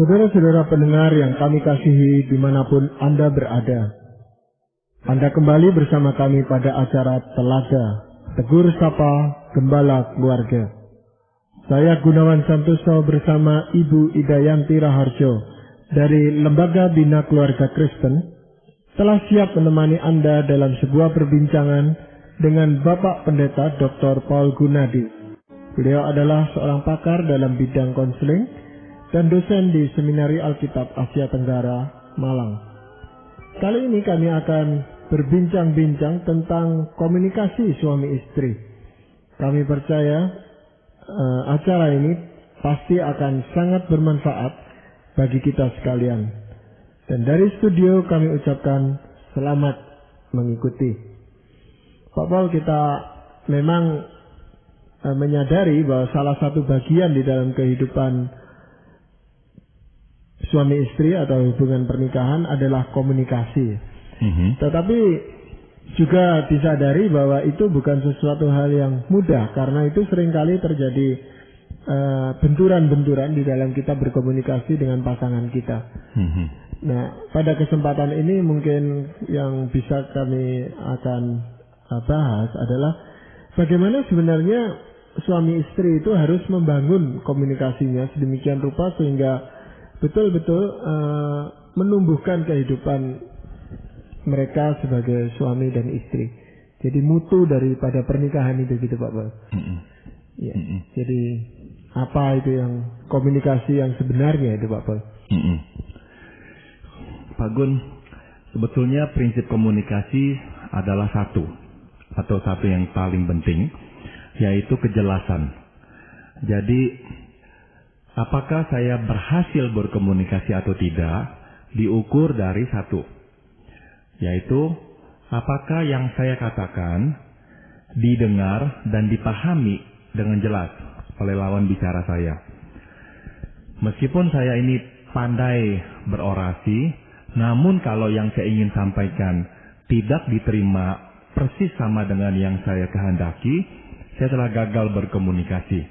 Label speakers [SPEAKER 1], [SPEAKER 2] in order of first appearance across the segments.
[SPEAKER 1] Saudara-saudara pendengar yang kami kasihi dimanapun Anda berada, Anda kembali bersama kami pada acara Telaga, Tegur Sapa Gembala Keluarga. Saya Gunawan Santoso bersama Ibu Idayanti Raharjo dari Lembaga Bina Keluarga Kristen telah siap menemani Anda dalam sebuah perbincangan dengan Bapak Pendeta Dr. Paul Gunadi. Beliau adalah seorang pakar dalam bidang konseling dan dosen di Seminari Alkitab Asia Tenggara, Malang. Kali ini kami akan berbincang-bincang tentang komunikasi suami istri. Kami percaya acara ini pasti akan sangat bermanfaat bagi kita sekalian. Dan dari studio kami ucapkan selamat mengikuti. Pak Paul, kita memang menyadari bahwa salah satu bagian di dalam kehidupan suami istri atau hubungan pernikahan adalah komunikasi. Tetapi juga disadari bahwa itu bukan sesuatu hal yang mudah, karena itu seringkali terjadi benturan-benturan di dalam kita berkomunikasi dengan pasangan kita. Nah, pada kesempatan ini mungkin yang bisa kami akan bahas adalah bagaimana sebenarnya suami istri itu harus membangun komunikasinya sedemikian rupa sehingga betul-betul menumbuhkan kehidupan mereka sebagai suami dan istri. Jadi mutu daripada pernikahan itu gitu Pak Paul. Ya. Jadi apa itu yang komunikasi yang sebenarnya itu Pak Paul?
[SPEAKER 2] Pak Gun, sebetulnya prinsip komunikasi adalah satu yang paling penting, yaitu kejelasan. Jadi apakah saya berhasil berkomunikasi atau tidak diukur dari satu, yaitu apakah yang saya katakan didengar dan dipahami dengan jelas oleh lawan bicara saya. Meskipun saya ini pandai berorasi, namun kalau yang saya ingin sampaikan tidak diterima persis sama dengan yang saya kehendaki, saya telah gagal berkomunikasi.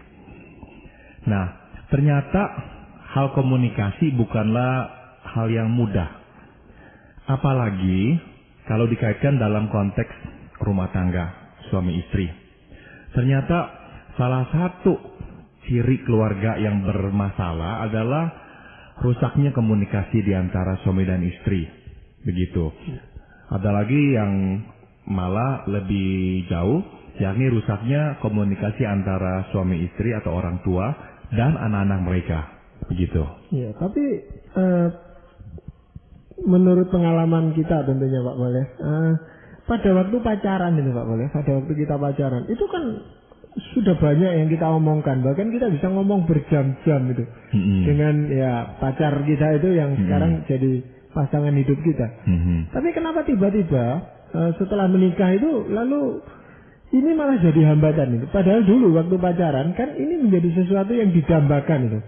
[SPEAKER 2] Nah, ternyata hal komunikasi bukanlah hal yang mudah. Apalagi kalau dikaitkan dalam konteks rumah tangga, suami istri. Ternyata salah satu ciri keluarga yang bermasalah adalah rusaknya komunikasi di antara suami dan istri. Begitu. Ada lagi yang malah lebih jauh, yakni rusaknya komunikasi antara suami istri atau orang tua dan anak-anak mereka, begitu.
[SPEAKER 1] Ya, tapi menurut pengalaman kita tentunya Pak Boleh, pada waktu pacaran itu Pak Boleh, pada waktu kita pacaran itu kan sudah banyak yang kita omongkan, bahkan kita bisa ngomong berjam-jam itu dengan ya pacar kita itu yang sekarang jadi pasangan hidup kita. Tapi kenapa tiba-tiba setelah menikah itu lalu ini malah jadi hambatan itu. Padahal dulu waktu pacaran kan ini menjadi sesuatu yang didambakan itu.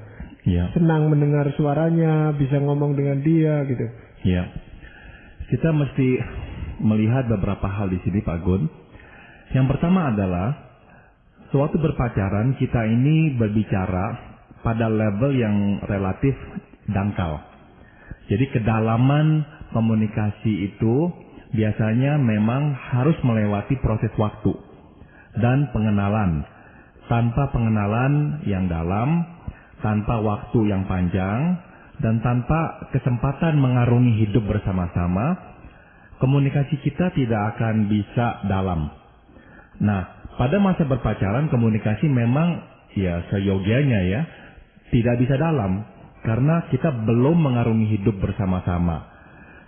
[SPEAKER 1] Ya. Senang mendengar suaranya, bisa ngomong dengan dia gitu.
[SPEAKER 2] Ya. Kita mesti melihat beberapa hal di sini Pak Gun. Yang pertama adalah sewaktu berpacaran kita ini berbicara pada level yang relatif dangkal. Jadi kedalaman komunikasi itu biasanya memang harus melewati proses waktu dan pengenalan. Tanpa pengenalan yang dalam, tanpa waktu yang panjang, dan tanpa kesempatan mengarungi hidup bersama-sama, komunikasi kita tidak akan bisa dalam. Nah, pada masa berpacaran komunikasi memang ya seyogianya ya tidak bisa dalam karena kita belum mengarungi hidup bersama-sama.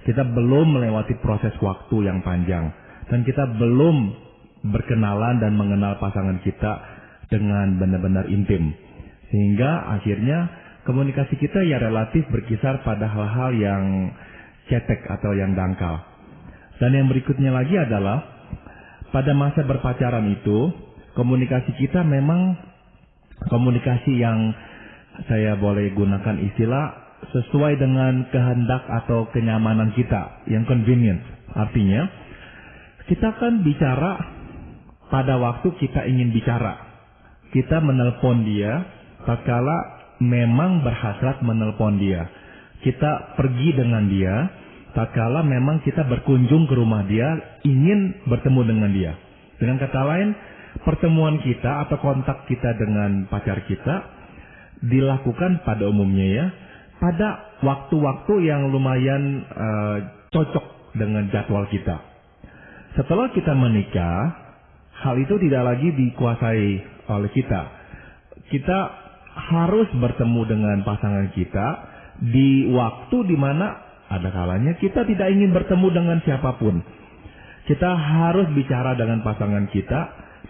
[SPEAKER 2] Kita belum melewati proses waktu yang panjang dan kita belum berkenalan dan mengenal pasangan kita dengan benar-benar intim. Sehingga akhirnya komunikasi kita ya relatif berkisar pada hal-hal yang cetek atau yang dangkal. Dan yang berikutnya lagi adalah pada masa berpacaran itu, komunikasi kita memang komunikasi yang saya boleh gunakan istilah sesuai dengan kehendak atau kenyamanan kita, yang convenient. Artinya, kita kan bicara pada waktu kita ingin bicara. Kita menelpon dia tatkala memang berhasrat menelpon dia. Kita pergi dengan dia, tatkala memang kita berkunjung ke rumah dia, ingin bertemu dengan dia. Dengan kata lain, pertemuan kita atau kontak kita dengan pacar kita dilakukan pada umumnya ya, pada waktu-waktu yang lumayan cocok dengan jadwal kita. Setelah kita menikah, hal itu tidak lagi dikuasai oleh kita. Kita harus bertemu dengan pasangan kita di waktu di mana ada kalanya kita tidak ingin bertemu dengan siapapun. Kita harus bicara dengan pasangan kita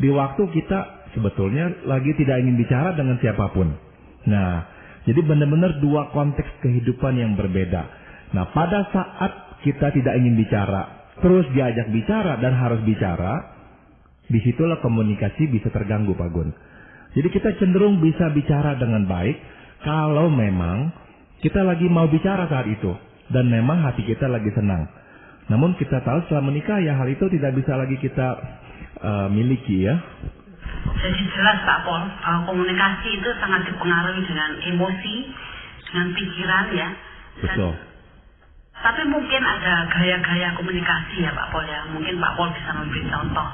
[SPEAKER 2] di waktu kita sebetulnya lagi tidak ingin bicara dengan siapapun. Nah, jadi benar-benar dua konteks kehidupan yang berbeda. Nah, pada saat kita tidak ingin bicara, terus diajak bicara dan harus bicara, disitulah komunikasi bisa terganggu, Pak Gun. Jadi kita cenderung bisa bicara dengan baik kalau memang kita lagi mau bicara saat itu dan memang hati kita lagi senang. Namun kita tahu setelah menikah ya hal itu tidak bisa lagi kita miliki ya.
[SPEAKER 3] Jadi jelas Pak Pol, komunikasi itu sangat dipengaruhi dengan emosi, dengan pikiran ya.
[SPEAKER 2] Betul.
[SPEAKER 3] Tapi mungkin ada gaya-gaya komunikasi ya Pak Pol ya. Mungkin Pak Pol bisa memberi contoh.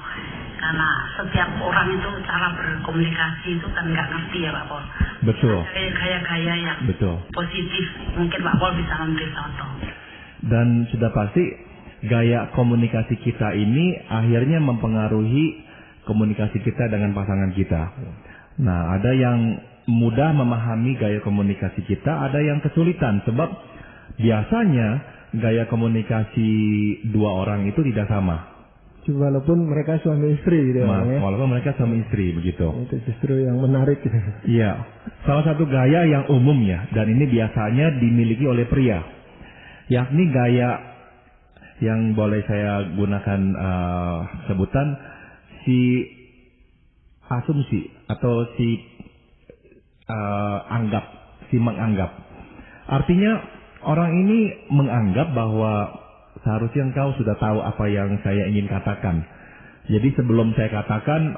[SPEAKER 3] Karena setiap orang itu cara berkomunikasi itu kan nggak ngerti ya Pak Pol.
[SPEAKER 2] Betul.
[SPEAKER 3] Gaya-gaya yang
[SPEAKER 2] betul.
[SPEAKER 3] Positif. Mungkin Pak Pol bisa memberi contoh.
[SPEAKER 2] Dan sudah pasti gaya komunikasi kita ini akhirnya mempengaruhi komunikasi kita dengan pasangan kita. Nah, ada yang mudah memahami gaya komunikasi kita, ada yang kesulitan sebab biasanya gaya komunikasi dua orang itu tidak sama.
[SPEAKER 1] Walaupun mereka suami istri gitu ya.
[SPEAKER 2] Walaupun mereka suami istri begitu.
[SPEAKER 1] Itu justru yang menarik gitu.
[SPEAKER 2] Iya. Salah satu gaya yang umum ya, dan ini biasanya dimiliki oleh pria. Yakni gaya yang boleh saya gunakan sebutan si asumsi atau si menganggap. Artinya orang ini menganggap bahwa seharusnya engkau sudah tahu apa yang saya ingin katakan. Jadi sebelum saya katakan,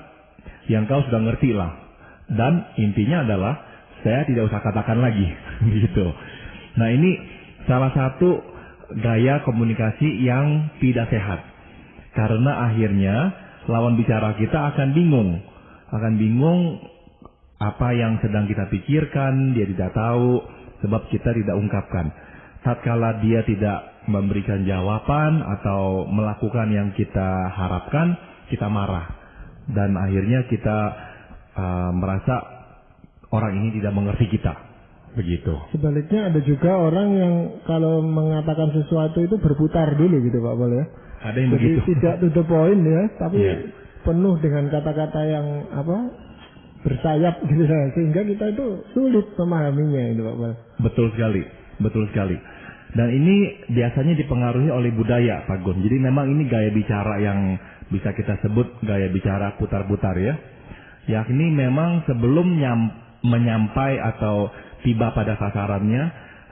[SPEAKER 2] yang engkau sudah ngerti lah. Dan intinya adalah saya tidak usah katakan lagi, gitu. Nah ini salah satu gaya komunikasi yang tidak sehat. Karena akhirnya lawan bicara kita akan bingung apa yang sedang kita pikirkan, dia tidak tahu sebab kita tidak ungkapkan. Tatkala dia tidak memberikan jawaban atau melakukan yang kita harapkan, kita marah dan akhirnya kita merasa orang ini tidak mengerti kita, begitu.
[SPEAKER 1] Sebaliknya ada juga orang yang kalau mengatakan sesuatu itu berputar dulu gitu Pak Pol ya.
[SPEAKER 2] Ada yang
[SPEAKER 1] jadi
[SPEAKER 2] begitu.
[SPEAKER 1] Tidak to the point ya, tapi penuh dengan kata-kata yang bersayap gitu sehingga kita itu sulit memahaminya itu Pak Pol.
[SPEAKER 2] Betul sekali. Dan ini biasanya dipengaruhi oleh budaya, Pak Gun. Jadi memang ini gaya bicara yang bisa kita sebut gaya bicara putar-putar ya. Yakni memang sebelum menyampai atau tiba pada sasarannya,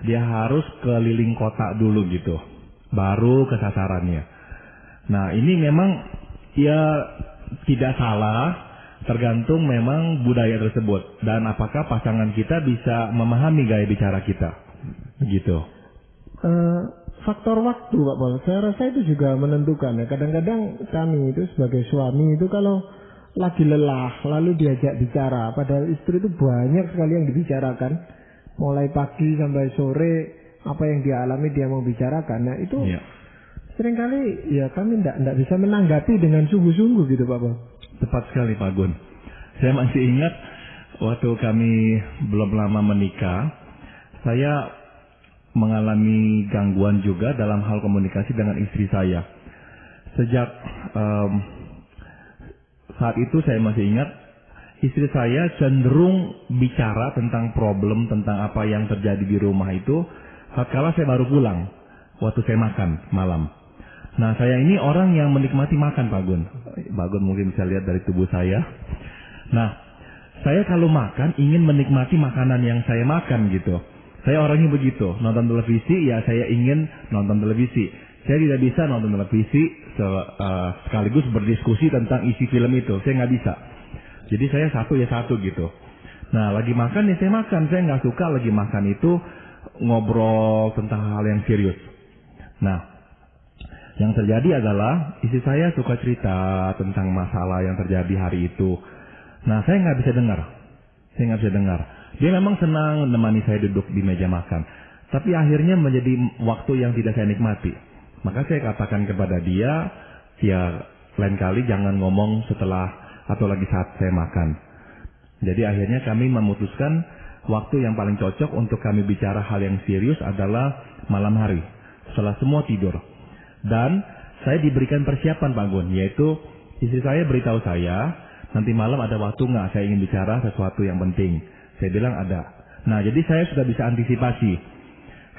[SPEAKER 2] dia harus keliling kota dulu gitu. Baru ke sasarannya. Nah ini memang ya tidak salah, tergantung memang budaya tersebut. Dan apakah pasangan kita bisa memahami gaya bicara kita. Begitu.
[SPEAKER 1] Faktor waktu Pak Pol, saya rasa itu juga menentukan ya. Kadang-kadang kami itu sebagai suami itu kalau lagi lelah lalu diajak bicara, padahal istri itu banyak sekali yang dibicarakan, mulai pagi sampai sore apa yang dia alami dia mau bicarakan. Nah itu seringkali ya kami tidak bisa menanggapi dengan sungguh-sungguh gitu Pak Pol.
[SPEAKER 2] Tepat sekali Pak Gun. Saya masih ingat waktu kami belum lama menikah, saya mengalami gangguan juga dalam hal komunikasi dengan istri saya. Sejak saat itu saya masih ingat, istri saya cenderung bicara tentang problem, tentang apa yang terjadi di rumah itu tatkala saya baru pulang, waktu saya makan malam. Nah saya ini orang yang menikmati makan Pak Gun. Pak Gun mungkin bisa lihat dari tubuh saya. Nah saya kalau makan ingin menikmati makanan yang saya makan gitu. Saya orangnya begitu, nonton televisi ya saya ingin nonton televisi. Saya tidak bisa nonton televisi sekaligus berdiskusi tentang isi film itu, saya nggak bisa. Jadi saya satu gitu. Nah, lagi makan ya saya makan. Saya nggak suka lagi makan itu ngobrol tentang hal yang serius. Nah, yang terjadi adalah istri saya suka cerita tentang masalah yang terjadi hari itu. Nah, saya nggak bisa dengar. Dia memang senang menemani saya duduk di meja makan. Tapi akhirnya menjadi waktu yang tidak saya nikmati. Maka saya katakan kepada dia, ya lain kali jangan ngomong setelah atau lagi saat saya makan. Jadi akhirnya kami memutuskan waktu yang paling cocok untuk kami bicara hal yang serius adalah malam hari. Setelah semua tidur. Dan saya diberikan persiapan Pak Gun, yaitu istri saya beritahu saya, nanti malam ada waktu nggak saya ingin bicara sesuatu yang penting. Saya bilang ada. Nah, jadi saya sudah bisa antisipasi.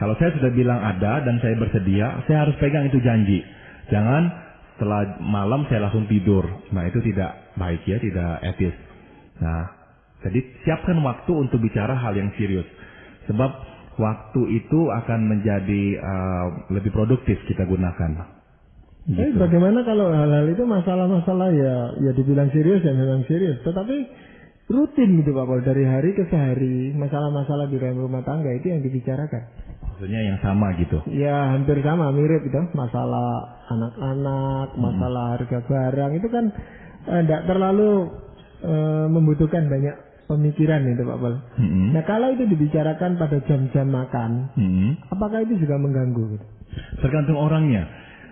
[SPEAKER 2] Kalau saya sudah bilang ada dan saya bersedia, saya harus pegang itu janji. Jangan setelah malam saya langsung tidur. Nah, itu tidak baik ya, tidak etis. Nah, jadi siapkan waktu untuk bicara hal yang serius. Sebab waktu itu akan menjadi lebih produktif kita gunakan.
[SPEAKER 1] Tapi bagaimana kalau hal-hal itu masalah-masalah ya dibilang serius ya memang serius. Tetapi rutin gitu Pak Paul, dari hari ke hari masalah-masalah di dalam rumah tangga itu yang dibicarakan.
[SPEAKER 2] Maksudnya yang sama gitu?
[SPEAKER 1] Ya hampir sama, mirip itu. Masalah anak-anak, masalah harga barang itu kan tidak terlalu membutuhkan banyak pemikiran itu Pak Paul. Nah kalau itu dibicarakan pada jam-jam makan, apakah itu juga mengganggu gitu?
[SPEAKER 2] Tergantung orangnya.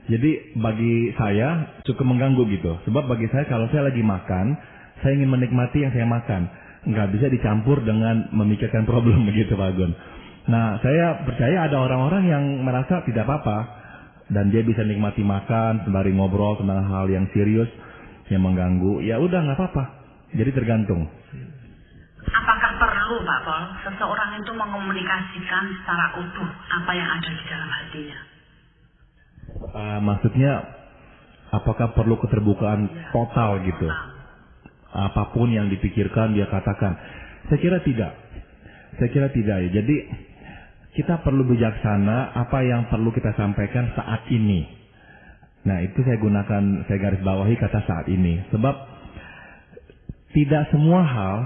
[SPEAKER 2] Jadi bagi saya cukup mengganggu gitu. Sebab bagi saya kalau saya lagi makan, saya ingin menikmati yang saya makan. Nggak bisa dicampur dengan memikirkan problem begitu Pak Gun. Nah, saya percaya ada orang-orang yang merasa tidak apa-apa. Dan dia bisa nikmati makan, sembari ngobrol tentang hal yang serius, yang mengganggu. Ya udah nggak apa-apa. Jadi tergantung.
[SPEAKER 3] Apakah perlu Pak Paul seseorang itu mengomunikasikan secara utuh apa yang ada di dalam hatinya?
[SPEAKER 2] Maksudnya, apakah perlu keterbukaan total gitu? Apapun yang dipikirkan dia katakan. Saya kira tidak ya. Jadi kita perlu bijaksana apa yang perlu kita sampaikan saat ini. Nah itu saya garis bawahi kata saat ini. Sebab tidak semua hal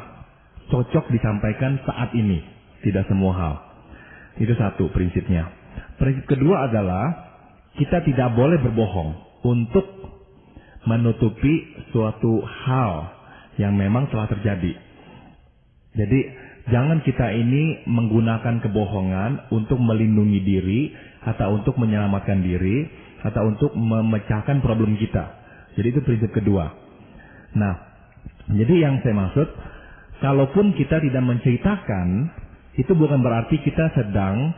[SPEAKER 2] cocok disampaikan saat ini. Tidak semua hal. Itu satu prinsipnya. Prinsip kedua adalah kita tidak boleh berbohong untuk menutupi suatu hal yang memang telah terjadi. Jadi jangan kita ini menggunakan kebohongan untuk melindungi diri atau untuk menyelamatkan diri atau untuk memecahkan problem kita. Jadi itu prinsip kedua. Nah, jadi yang saya maksud, kalaupun kita tidak menceritakan, itu bukan berarti kita sedang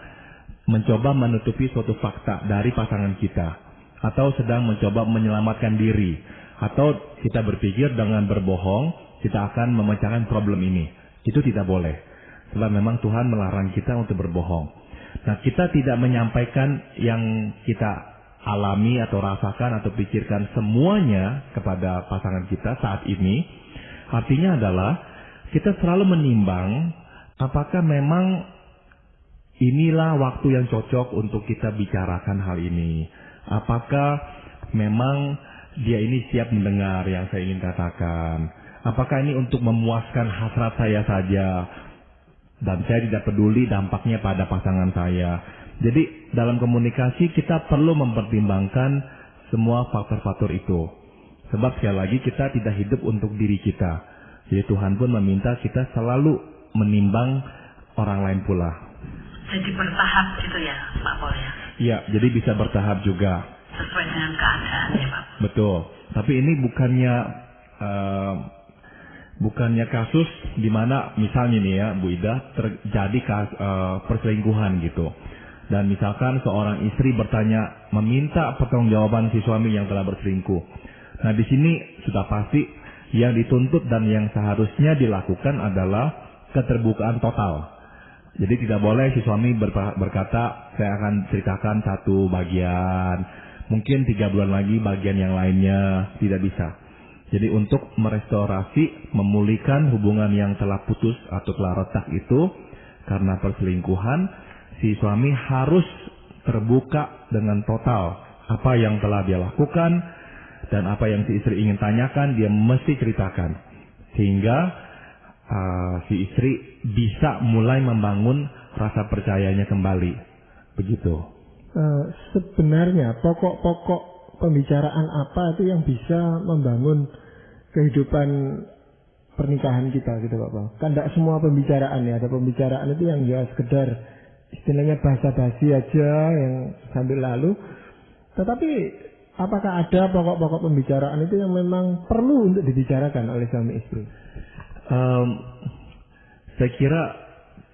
[SPEAKER 2] mencoba menutupi suatu fakta dari pasangan kita atau sedang mencoba menyelamatkan diri. Atau kita berpikir dengan berbohong, kita akan memecahkan problem ini. Itu tidak boleh. Sebab memang Tuhan melarang kita untuk berbohong. Nah, kita tidak menyampaikan yang kita alami atau rasakan atau pikirkan semuanya kepada pasangan kita saat ini. Artinya adalah kita selalu menimbang apakah memang inilah waktu yang cocok untuk kita bicarakan hal ini. Apakah memang dia ini siap mendengar yang saya ingin katakan. Apakah ini untuk memuaskan hasrat saya saja dan saya tidak peduli dampaknya pada pasangan saya. Jadi dalam komunikasi kita perlu mempertimbangkan semua faktor-faktor itu. Sebab sekali lagi kita tidak hidup untuk diri kita. Jadi Tuhan pun meminta kita selalu menimbang orang lain pula.
[SPEAKER 3] Jadi bertahap gitu ya Pak Paul ya?
[SPEAKER 2] Iya, jadi bisa bertahap juga.
[SPEAKER 3] Sesuai dengan keadaan ya Pak.
[SPEAKER 2] Betul. Tapi ini bukannya kasus di mana misalnya nih ya Bu Ida terjadi perselingkuhan gitu. Dan misalkan seorang istri bertanya meminta pertanggungjawaban si suami yang telah berselingkuh. Nah di sini sudah pasti yang dituntut dan yang seharusnya dilakukan adalah keterbukaan total. Jadi tidak boleh si suami berkata saya akan ceritakan satu bagian. Mungkin 3 bulan lagi bagian yang lainnya, tidak bisa. Jadi untuk merestorasi, memulihkan hubungan yang telah putus atau telah retak itu karena perselingkuhan, si suami harus terbuka dengan total apa yang telah dia lakukan dan apa yang si istri ingin tanyakan dia mesti ceritakan. Sehingga si istri bisa mulai membangun rasa percayanya kembali. Begitu.
[SPEAKER 1] Sebenarnya pokok-pokok pembicaraan apa itu yang bisa membangun kehidupan pernikahan kita gitu Pak Paul? Kan tidak semua pembicaraan ya, ada pembicaraan itu yang ya sekedar istilahnya basa-basi aja yang sambil lalu. Tetapi apakah ada pokok-pokok pembicaraan itu yang memang perlu untuk dibicarakan oleh suami istri?
[SPEAKER 2] Saya kira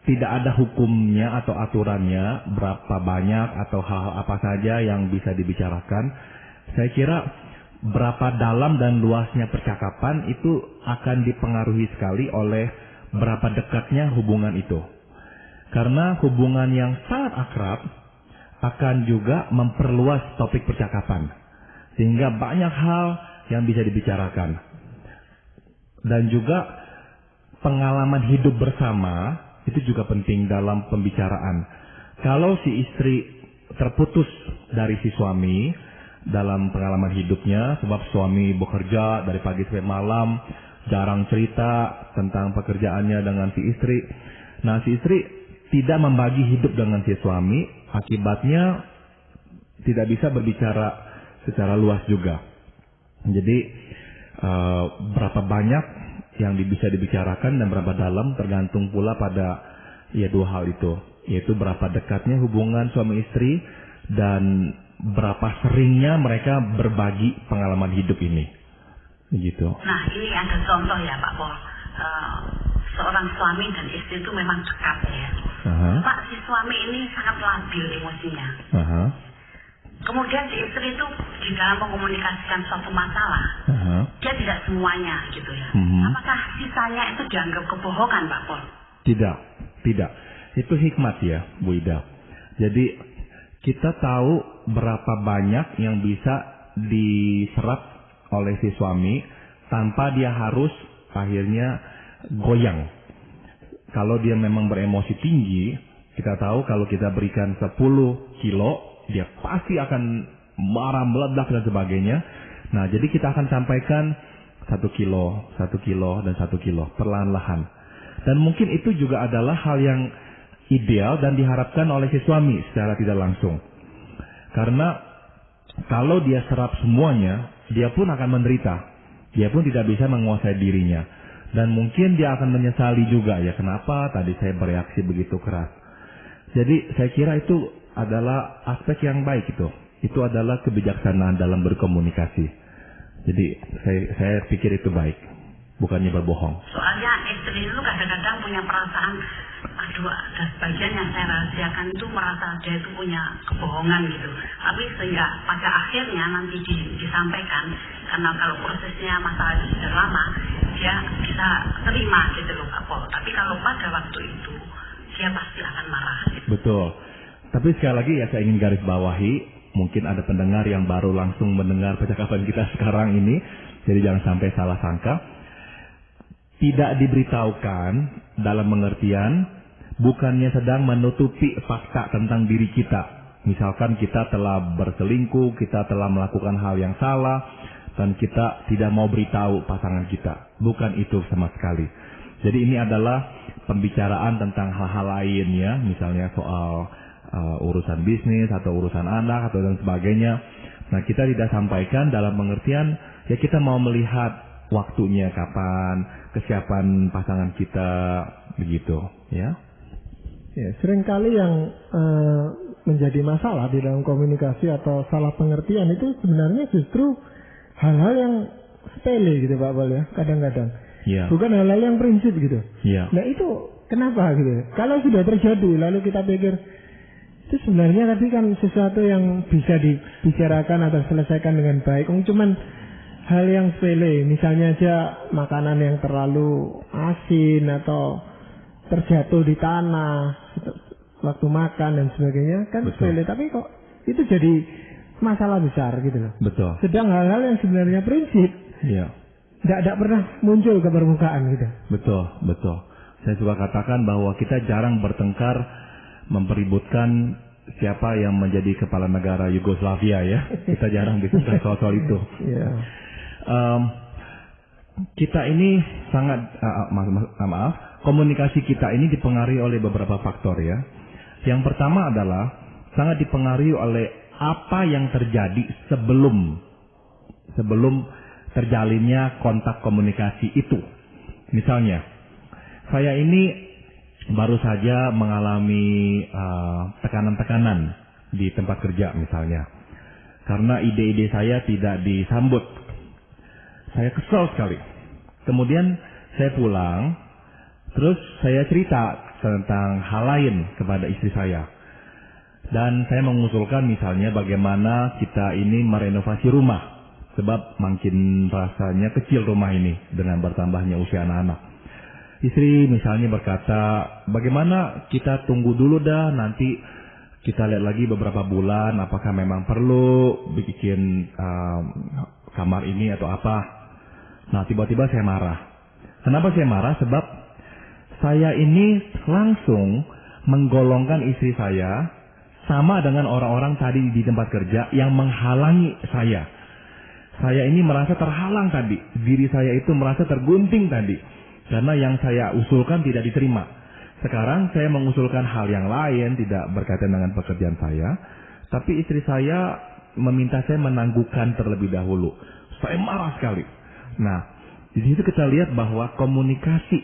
[SPEAKER 2] tidak ada hukumnya atau aturannya berapa banyak atau hal-hal apa saja yang bisa dibicarakan. Saya kira berapa dalam dan luasnya percakapan itu akan dipengaruhi sekali oleh berapa dekatnya hubungan itu. Karena hubungan yang sangat akrab akan juga memperluas topik percakapan. Sehingga banyak hal yang bisa dibicarakan. Dan juga pengalaman hidup bersama itu juga penting dalam pembicaraan. Kalau si istri terputus dari si suami dalam pengalaman hidupnya, sebab suami bekerja dari pagi sampai malam, jarang cerita tentang pekerjaannya dengan si istri. Nah, si istri tidak membagi hidup dengan si suami, akibatnya tidak bisa berbicara secara luas juga. Jadi berapa banyak yang bisa dibicarakan dan berapa dalam tergantung pula pada dua hal itu, yaitu berapa dekatnya hubungan suami istri dan berapa seringnya mereka berbagi pengalaman hidup ini. Begitu.
[SPEAKER 3] Nah, ini ada contoh ya Pak Pol. Seorang suami dan istri itu memang dekat ya. Pak, si suami ini sangat labil emosinya. Kemudian si istri itu di dalam mengkomunikasikan suatu masalah, dia tidak semuanya gitu ya. Apakah sisanya itu dianggap kebohongan Pak Pol?
[SPEAKER 2] Tidak. Itu hikmat ya Bu Ida. Jadi kita tahu berapa banyak yang bisa diserap oleh si suami tanpa dia harus akhirnya goyang. Kalau dia memang beremosi tinggi, kita tahu kalau kita berikan 10 kilo, dia pasti akan marah, meledak dan sebagainya. Nah, jadi kita akan sampaikan 1 kilo, dan 1 kilo, perlahan-lahan. Dan mungkin itu juga adalah hal yang ideal dan diharapkan oleh si suami secara tidak langsung. Karena kalau dia serap semuanya, dia pun akan menderita. Dia pun tidak bisa menguasai dirinya. Dan mungkin dia akan menyesali juga, ya kenapa tadi saya bereaksi begitu keras. Jadi saya kira itu adalah aspek yang baik itu. Itu adalah kebijaksanaan dalam berkomunikasi. Jadi saya pikir itu baik, bukannya berbohong.
[SPEAKER 3] Soalnya istri itu kadang-kadang punya perasaan, aduh, ada sebagian yang saya rahasiakan itu merasa dia itu punya kebohongan gitu. Tapi sehingga pada akhirnya nanti disampaikan, karena kalau prosesnya masalah itu sudah lama, dia bisa terima gitu loh Pak Pol. Tapi kalau pada waktu itu, dia pasti akan marah. Gitu.
[SPEAKER 2] Betul. Tapi sekali lagi ya saya ingin garis bawahi, mungkin ada pendengar yang baru langsung mendengar percakapan kita sekarang ini, jadi jangan sampai salah sangka. Tidak diberitahukan dalam pengertian bukannya sedang menutupi fakta tentang diri kita. Misalkan kita telah berselingkuh, kita telah melakukan hal yang salah, dan kita tidak mau beritahu pasangan kita. Bukan itu sama sekali. Jadi ini adalah pembicaraan tentang hal-hal lain ya, misalnya soal urusan bisnis atau urusan anak atau dan sebagainya. Nah, kita tidak sampaikan dalam pengertian ya kita mau melihat waktunya kapan, kesiapan pasangan kita, begitu ya.
[SPEAKER 1] Ya, seringkali yang menjadi masalah di dalam komunikasi atau salah pengertian itu sebenarnya justru hal-hal yang sepele gitu Pak Pol ya, kadang-kadang.
[SPEAKER 2] Ya.
[SPEAKER 1] Bukan hal-hal yang prinsip gitu.
[SPEAKER 2] Ya.
[SPEAKER 1] Nah itu kenapa gitu? Kalau sudah terjadi lalu kita pikir itu sebenarnya tadi kan sesuatu yang bisa dibicarakan atau selesaikan dengan baik. Cuman hal yang sepele, misalnya aja makanan yang terlalu asin atau terjatuh di tanah waktu makan dan sebagainya kan sepele, tapi kok itu jadi masalah besar gitu loh.
[SPEAKER 2] Betul.
[SPEAKER 1] Sedang hal-hal yang sebenarnya prinsip,
[SPEAKER 2] ya,
[SPEAKER 1] tidak pernah muncul ke permukaan gitu.
[SPEAKER 2] Betul. Saya suka katakan bahwa kita jarang bertengkar mempeributkan siapa yang menjadi kepala negara Yugoslavia ya. Kita jarang diskusi soal itu.
[SPEAKER 1] Yeah.
[SPEAKER 2] kita ini sangat komunikasi kita ini dipengaruhi oleh beberapa faktor ya. Yang pertama adalah sangat dipengaruhi oleh apa yang terjadi sebelum terjalinnya kontak komunikasi itu. Misalnya, saya ini baru saja mengalami tekanan-tekanan di tempat kerja misalnya. Karena ide-ide saya tidak disambut. Saya kesal sekali. Kemudian saya pulang, terus saya cerita tentang hal lain kepada istri saya. Dan saya mengusulkan misalnya bagaimana kita ini merenovasi rumah. Sebab makin rasanya kecil rumah ini dengan bertambahnya usia anak-anak. Istri misalnya berkata, bagaimana kita tunggu dulu dah, nanti kita lihat lagi beberapa bulan apakah memang perlu bikin kamar ini atau apa. Nah, tiba-tiba saya marah. Kenapa saya marah? Sebab saya ini langsung menggolongkan istri saya sama dengan orang-orang tadi di tempat kerja yang menghalangi saya. Saya ini merasa terhalang tadi. Diri saya itu merasa tergunting tadi. Karena yang saya usulkan tidak diterima. Sekarang saya mengusulkan hal yang lain, tidak berkaitan dengan pekerjaan saya. Tapi istri saya meminta saya menangguhkan terlebih dahulu. Saya marah sekali. Nah, di situ kita lihat bahwa komunikasi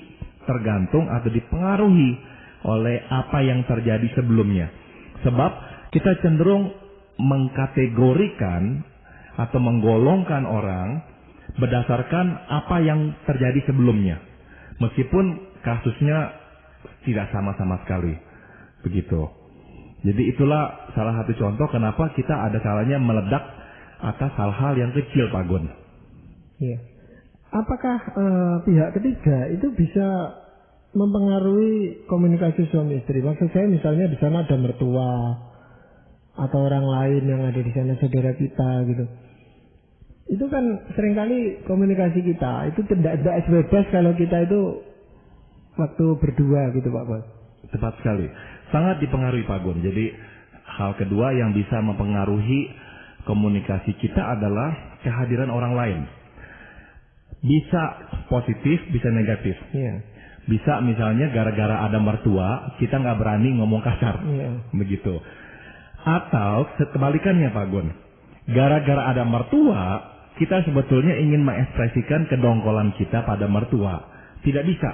[SPEAKER 2] tergantung atau dipengaruhi oleh apa yang terjadi sebelumnya. Sebab kita cenderung mengkategorikan atau menggolongkan orang berdasarkan apa yang terjadi sebelumnya. Meskipun kasusnya tidak sama-sama sekali. Begitu. Jadi itulah salah satu contoh kenapa kita ada kalanya meledak atas hal-hal yang kecil, Pak Gun.
[SPEAKER 1] Iya. Apakah pihak ketiga itu bisa mempengaruhi komunikasi suami istri? Maksud saya misalnya di sana ada mertua atau orang lain yang ada di sana, saudara kita gitu. Itu kan seringkali komunikasi kita itu tidak bebas kalau kita itu waktu berdua gitu Pak Bos.
[SPEAKER 2] Tepat sekali. Sangat dipengaruhi Pak Gun. Jadi hal kedua yang bisa mempengaruhi komunikasi kita adalah kehadiran orang lain. Bisa positif, bisa negatif.
[SPEAKER 1] Iya.
[SPEAKER 2] Bisa misalnya gara-gara ada mertua, kita nggak berani ngomong kasar.
[SPEAKER 1] Iya.
[SPEAKER 2] Begitu. Atau kebalikannya Pak Gun. Gara-gara ada mertua, kita sebetulnya ingin mengekspresikan kedongkolan kita pada mertua. Tidak bisa.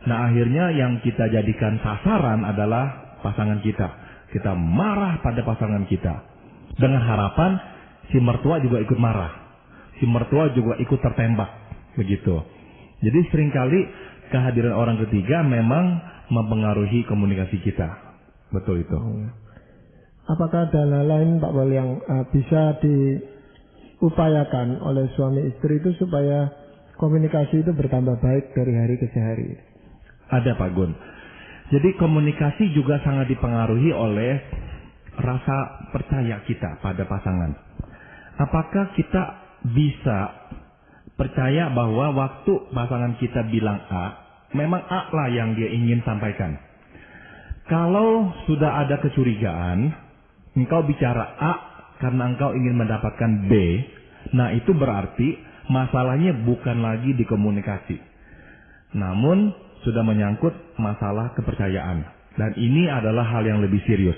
[SPEAKER 2] Nah akhirnya yang kita jadikan sasaran adalah pasangan kita. Kita marah pada pasangan kita. Dengan harapan si mertua juga ikut marah. Si mertua juga ikut tertembak. Begitu. Jadi seringkali kehadiran orang ketiga memang mempengaruhi komunikasi kita. Betul itu.
[SPEAKER 1] Apakah ada hal lain Pak Bal yang bisa diupayakan oleh suami istri itu supaya komunikasi itu bertambah baik dari hari ke hari?
[SPEAKER 2] Ada Pak Gun. Jadi komunikasi juga sangat dipengaruhi oleh rasa percaya kita pada pasangan. Apakah kita bisa percaya bahwa waktu pasangan kita bilang A, memang A lah yang dia ingin sampaikan. Kalau sudah ada kecurigaan, engkau bicara A karena engkau ingin mendapatkan B, nah itu berarti masalahnya bukan lagi di komunikasi. Namun sudah menyangkut masalah kepercayaan. Dan ini adalah hal yang lebih serius.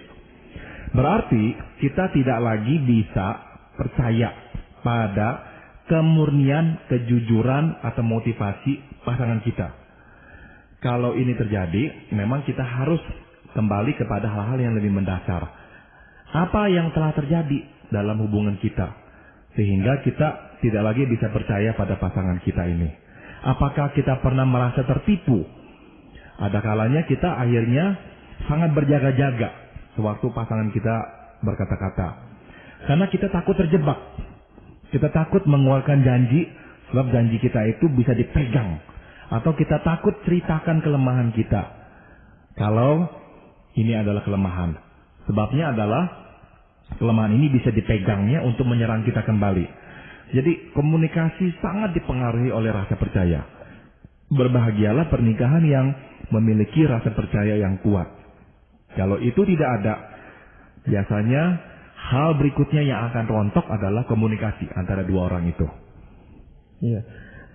[SPEAKER 2] Berarti kita tidak lagi bisa percaya pada kemurnian, kejujuran, atau motivasi pasangan kita. Kalau ini terjadi, memang kita harus kembali kepada hal-hal yang lebih mendasar. Apa yang telah terjadi dalam hubungan kita, sehingga kita tidak lagi bisa percaya pada pasangan kita ini. Apakah kita pernah merasa tertipu? Ada kalanya kita akhirnya sangat berjaga-jaga sewaktu pasangan kita berkata-kata. Karena kita takut terjebak. Kita takut mengeluarkan janji, sebab janji kita itu bisa dipegang. Atau kita takut ceritakan kelemahan kita. Kalau ini adalah kelemahan. Sebabnya adalah kelemahan ini bisa dipegangnya untuk menyerang kita kembali. Jadi komunikasi sangat dipengaruhi oleh rasa percaya. Berbahagialah pernikahan yang memiliki rasa percaya yang kuat. Kalau itu tidak ada, biasanya hal berikutnya yang akan rontok adalah komunikasi antara dua orang itu.
[SPEAKER 1] Iya.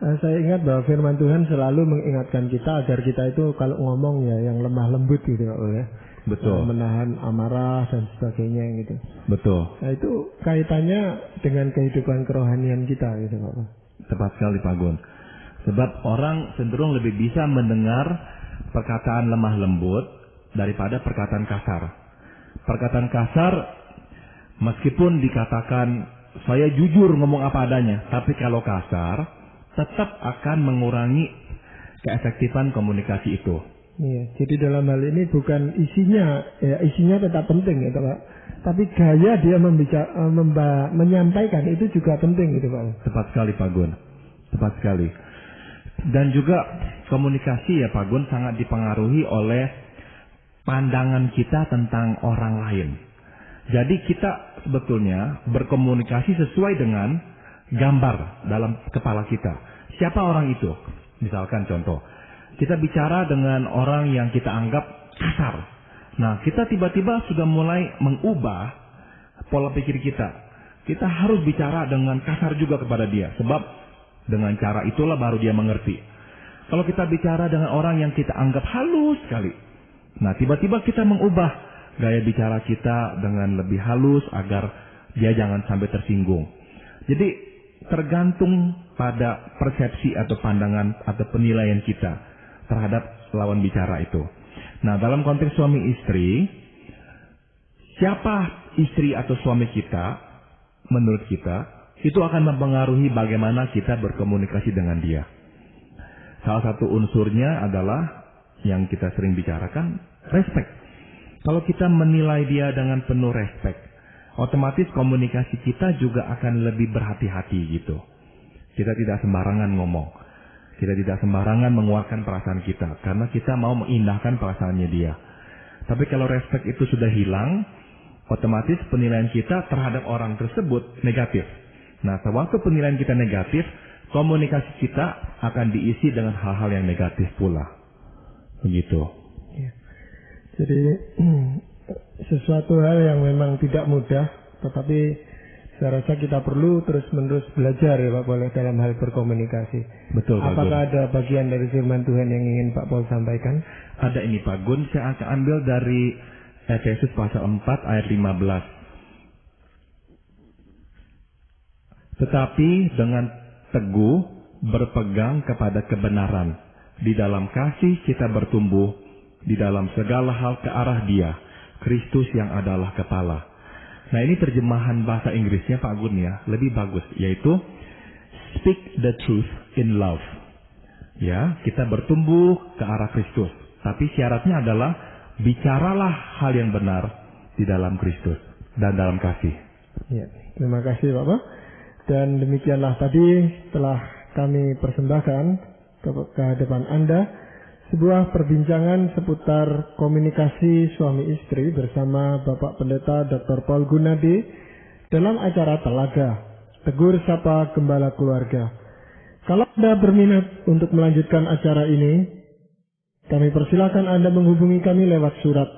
[SPEAKER 1] Saya ingat bahwa firman Tuhan selalu mengingatkan kita agar kita itu kalau ngomong ya yang lemah lembut gitu Pak Pol ya.
[SPEAKER 2] Betul.
[SPEAKER 1] Menahan amarah dan sebagainya gitu.
[SPEAKER 2] Betul.
[SPEAKER 1] Nah itu kaitannya dengan kehidupan kerohanian kita gitu Pak Pol.
[SPEAKER 2] Tepat sekali Pak Gun. Sebab orang cenderung lebih bisa mendengar perkataan lemah lembut daripada perkataan kasar. Perkataan kasar meskipun dikatakan saya jujur ngomong apa adanya, tapi kalau kasar tetap akan mengurangi keefektifan komunikasi itu.
[SPEAKER 1] Iya, jadi dalam hal ini bukan isinya, ya isinya tetap penting gitu Pak. Tapi gaya dia menyampaikan itu juga penting gitu Pak.
[SPEAKER 2] Tepat sekali Pak Gun, tepat sekali. Dan juga komunikasi ya Pak Gun sangat dipengaruhi oleh pandangan kita tentang orang lain. Jadi kita sebetulnya berkomunikasi sesuai dengan gambar dalam kepala kita. Siapa orang itu? Misalkan contoh, kita bicara dengan orang yang kita anggap kasar. Nah, kita tiba-tiba sudah mulai mengubah pola pikir kita. Kita harus bicara dengan kasar juga kepada dia. Sebab dengan cara itulah baru dia mengerti. Kalau kita bicara dengan orang yang kita anggap halus sekali. Nah, tiba-tiba kita mengubah gaya bicara kita dengan lebih halus agar dia jangan sampai tersinggung. Jadi tergantung pada persepsi atau pandangan atau penilaian kita terhadap lawan bicara itu. Nah, dalam konteks suami istri, siapa istri atau suami kita menurut kita itu akan mempengaruhi bagaimana kita berkomunikasi dengan dia. Salah satu unsurnya adalah yang kita sering bicarakan, respect. Kalau kita menilai dia dengan penuh respect, otomatis komunikasi kita juga akan lebih berhati-hati gitu. Kita tidak sembarangan ngomong. Kita tidak sembarangan mengeluarkan perasaan kita. Karena kita mau mengindahkan perasaannya dia. Tapi kalau respect itu sudah hilang, otomatis penilaian kita terhadap orang tersebut negatif. Nah, sewaktu penilaian kita negatif, komunikasi kita akan diisi dengan hal-hal yang negatif pula. Begitu.
[SPEAKER 1] Ya. Jadi sesuatu hal yang memang tidak mudah, tetapi saya rasa kita perlu terus-menerus belajar ya Pak Pol dalam hal berkomunikasi.
[SPEAKER 2] Betul Pak Gun.
[SPEAKER 1] Apakah ada bagian dari firman Tuhan yang ingin Pak Pol sampaikan?
[SPEAKER 2] Ada ini Pak Gun, saya akan ambil dari Efesus pasal 4 ayat 15. Tetapi dengan teguh berpegang kepada kebenaran, di dalam kasih kita bertumbuh, di dalam segala hal ke arah Dia, Kristus yang adalah kepala. Nah, ini terjemahan bahasa Inggrisnya Pak Gun ya, lebih bagus, yaitu speak the truth in love. Ya, kita bertumbuh ke arah Kristus, tapi syaratnya adalah bicaralah hal yang benar di dalam Kristus dan dalam kasih.
[SPEAKER 1] Ya, terima kasih Bapak. Dan demikianlah tadi telah kami persembahkan ke hadapan Anda sebuah perbincangan seputar komunikasi suami istri bersama Bapak Pendeta Dr. Paul Gunadi dalam acara Telaga, Tegur Sapa Gembala Keluarga. Kalau Anda berminat untuk melanjutkan acara ini, kami persilakan Anda menghubungi kami lewat surat.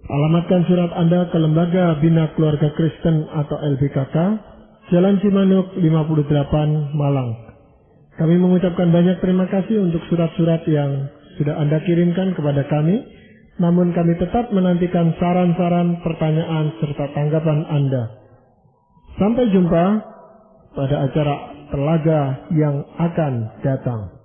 [SPEAKER 1] Alamatkan surat Anda ke Lembaga Bina Keluarga Kristen atau LBKK, Jalan Cimanuk 58, Malang. Kami mengucapkan banyak terima kasih untuk surat-surat yang sudah Anda kirimkan kepada kami, namun kami tetap menantikan saran-saran, pertanyaan, serta tanggapan Anda. Sampai jumpa pada acara Telaga yang akan datang.